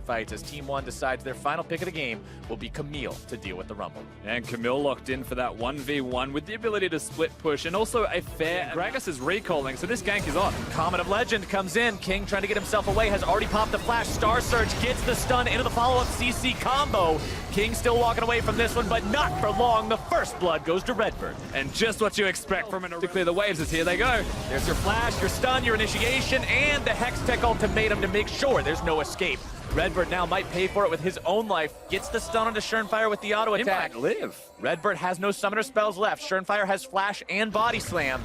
fights as Team 1 decides their final pick of the game will be Camille to deal with the Rumble. And Camille locked in for that 1v1 with the ability to split push and also a fair... Gragas is recalling, so this gank is on. Comet of Legend comes in. King trying to get himself away, has already popped the flash. Star Surge gets the stun into the follow-up CC combo. King still walking away from this one, but not for long. The first blood goes to Redbird. And just what you expect from an... To clear the waves as here they go. There's your flash, your stun, your initiation, and the Hex Tech ultimatum to make sure there's no escape. Redbird now might pay for it with his own life. Gets the stun onto Schernfire with the auto attack. He might live. Redbird has no summoner spells left. Schernfire has flash and body slam.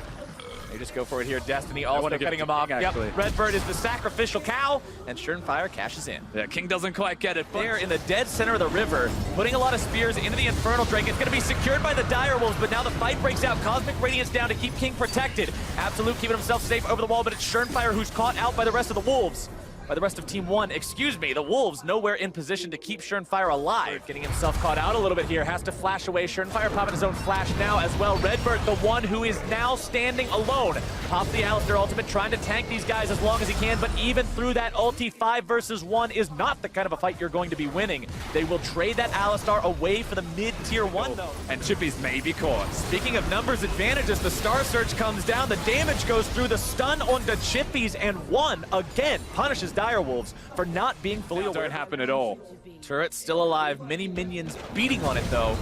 They just go for it here. Destiny also cutting him off. Yep. Redbird is the sacrificial cow, and Schernfire cashes in. Yeah, King doesn't quite get it. They're in the dead center of the river, putting a lot of spears into the Infernal Drake. It's going to be secured by the Direwolves, but now the fight breaks out. Cosmic Radiance down to keep King protected. Absolute keeping himself safe over the wall, but it's Schernfire who's caught out by the rest of the Wolves. By the rest of Team 1, excuse me. The Wolves nowhere in position to keep Schernfire alive. Getting himself caught out a little bit here. Has to flash away. Schernfire popping his own flash now as well. Redbird, the one who is now standing alone. Pops the Alistar ultimate, trying to tank these guys as long as he can, but even through that ulti, 5 versus 1 is not the kind of a fight you're going to be winning. They will trade that Alistar away for the mid-tier 1, though. And Chippy's may be caught. Speaking of numbers advantages, the Star Surge comes down. The damage goes through the stun onto Chippies, and 1 again punishes Direwolves for not being fully aware. Don't happen at all. Turret's still alive. Many minions beating on it, though.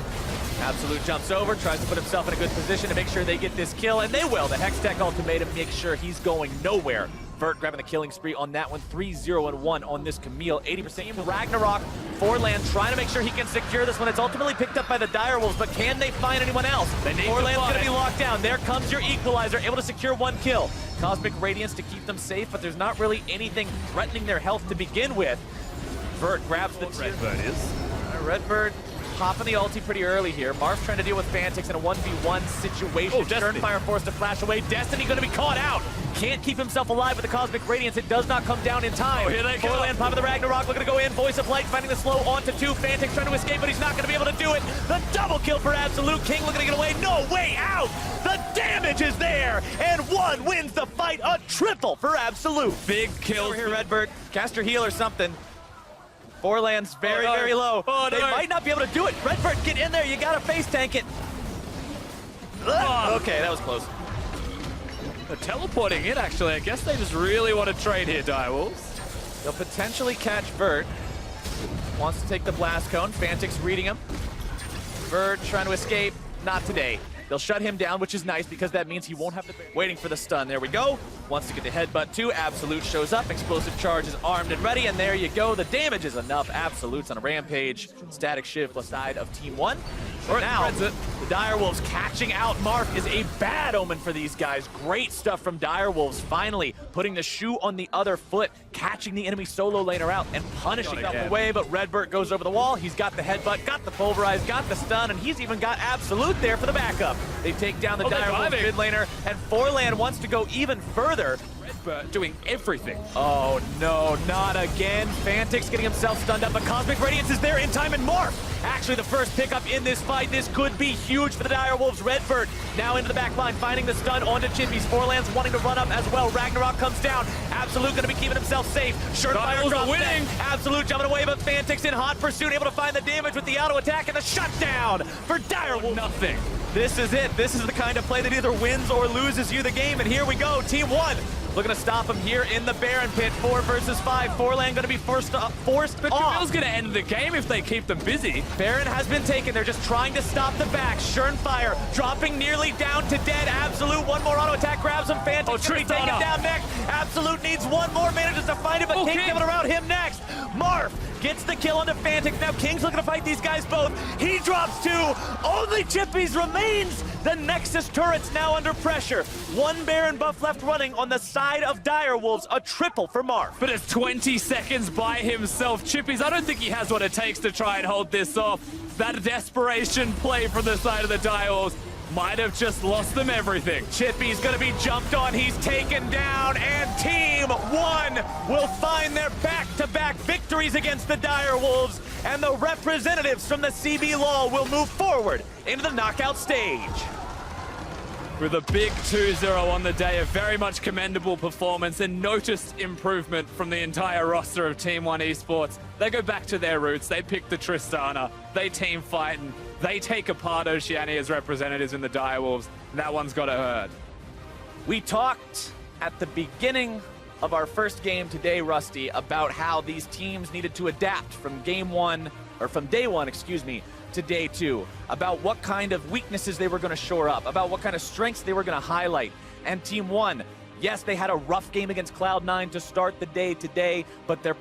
Absolute jumps over, tries to put himself in a good position to make sure they get this kill, and they will. The Hex Tech ultimatum makes sure he's going nowhere. Vert grabbing the killing spree on that one. 3-0-1 on this Camille. 80% Ragnarok. Forland trying to make sure he can secure this one. It's ultimately picked up by the Direwolves, but can they find anyone else? Forland's going to be locked down. There comes your Equalizer, able to secure 1 kill. Cosmic Radiance to keep them safe, but there's not really anything threatening their health to begin with. Vert grabs the Redbird is. Redbird popping the ulti pretty early here. Marf trying to deal with Fantix in a 1v1 situation. Schernfire forced to flash away. Destiny going to be caught out. Can't keep himself alive with the Cosmic Radiance. It does not come down in time. Here they go. Forland popping the Ragnarok, looking to go in. Voice of Light finding the slow onto 2. Fantix trying to escape, but he's not going to be able to do it. The double kill for Absolute. King looking to get away. No way out. The damage is there, and 1 wins the fight. A triple for Absolute. Big kill over here, Redbird. Cast your heal or something. Forland's very, very low. They might not be able to do it. Redbird, get in there. You got to face tank it. Okay, that was close. They're teleporting in, actually. I guess they just really want to trade here, Direwolves. They'll potentially catch Vert. Wants to take the blast cone. Fantix reading him. Vert trying to escape. Not today. They'll shut him down, which is nice because that means he won't have to... Waiting for the stun. There we go. Wants to get the headbutt too. Absolute shows up. Explosive charge is armed and ready, and there you go. The damage is enough. Absolute's on a rampage. Static shift aside of Team 1. For now, the Direwolves catching out Marf is a bad omen for these guys. Great stuff from Direwolves. Finally putting the shoe on the other foot, catching the enemy solo laner out and punishing them away. But Redbird goes over the wall. He's got the headbutt, got the pulverize, got the stun, and he's even got Absolute there for the backup. They take down the Direwolves mid laner, and Forland wants to go even further. Redbird doing everything. Oh no, not again. Fantix getting himself stunned up, but Cosmic Radiance is there in time, and Marf actually the first pickup in this fight. This could be huge for the Direwolves. Redbird now into the back line, finding the stun onto Chippies. Forland's wanting to run up as well. Ragnarok comes down. Absolute going to be keeping himself safe. Schernfire drops winning. Absolute jumping away, but Fantix in hot pursuit, able to find the damage with the auto attack and the shutdown for Direwolves. Nothing. This is it. This is the kind of play that either wins or loses you the game. And here we go. Team 1 looking to stop him here in the Baron pit. 4 versus 5. Forland going to be forced off. But Camille's going to end the game if they keep them busy. Baron has been taken. They're just trying to stop the back. Schernfire dropping nearly down to dead. Absolute, one more auto attack grabs him. Fantix going to be taken down next. Absolute needs one more, manages to find it, but King's coming around him next. Marf gets the kill onto Fantix. Now King's looking to fight these guys both. He drops 2. Only Chippies remains. The Nexus turret's now under pressure. 1 Baron buff left running on the side of Direwolves. A triple for Marf. But it's 20 seconds by himself. Chippies, I don't think he has what it takes to try and hold this off. That desperation play from the side of the Direwolves might have just lost them everything. Chippy's gonna be jumped on, he's taken down, and Team 1 will find their back-to-back victories against the Direwolves, and the representatives from the CB Law will move forward into the knockout stage. with a big 2-0 on the day. A very much commendable performance and noticed improvement from the entire roster of Team ONE Esports. They go back to their roots. They pick the Tristana. They team fight and they take apart Oceania as representatives in the Direwolves. That one's got to hurt. We talked at the beginning of our first game today, Rusty, about how these teams needed to adapt from day one, excuse me, to day two, about what kind of weaknesses they were going to shore up, about what kind of strengths they were going to highlight. And Team ONE, yes, they had a rough game against Cloud9 to start the day today, but their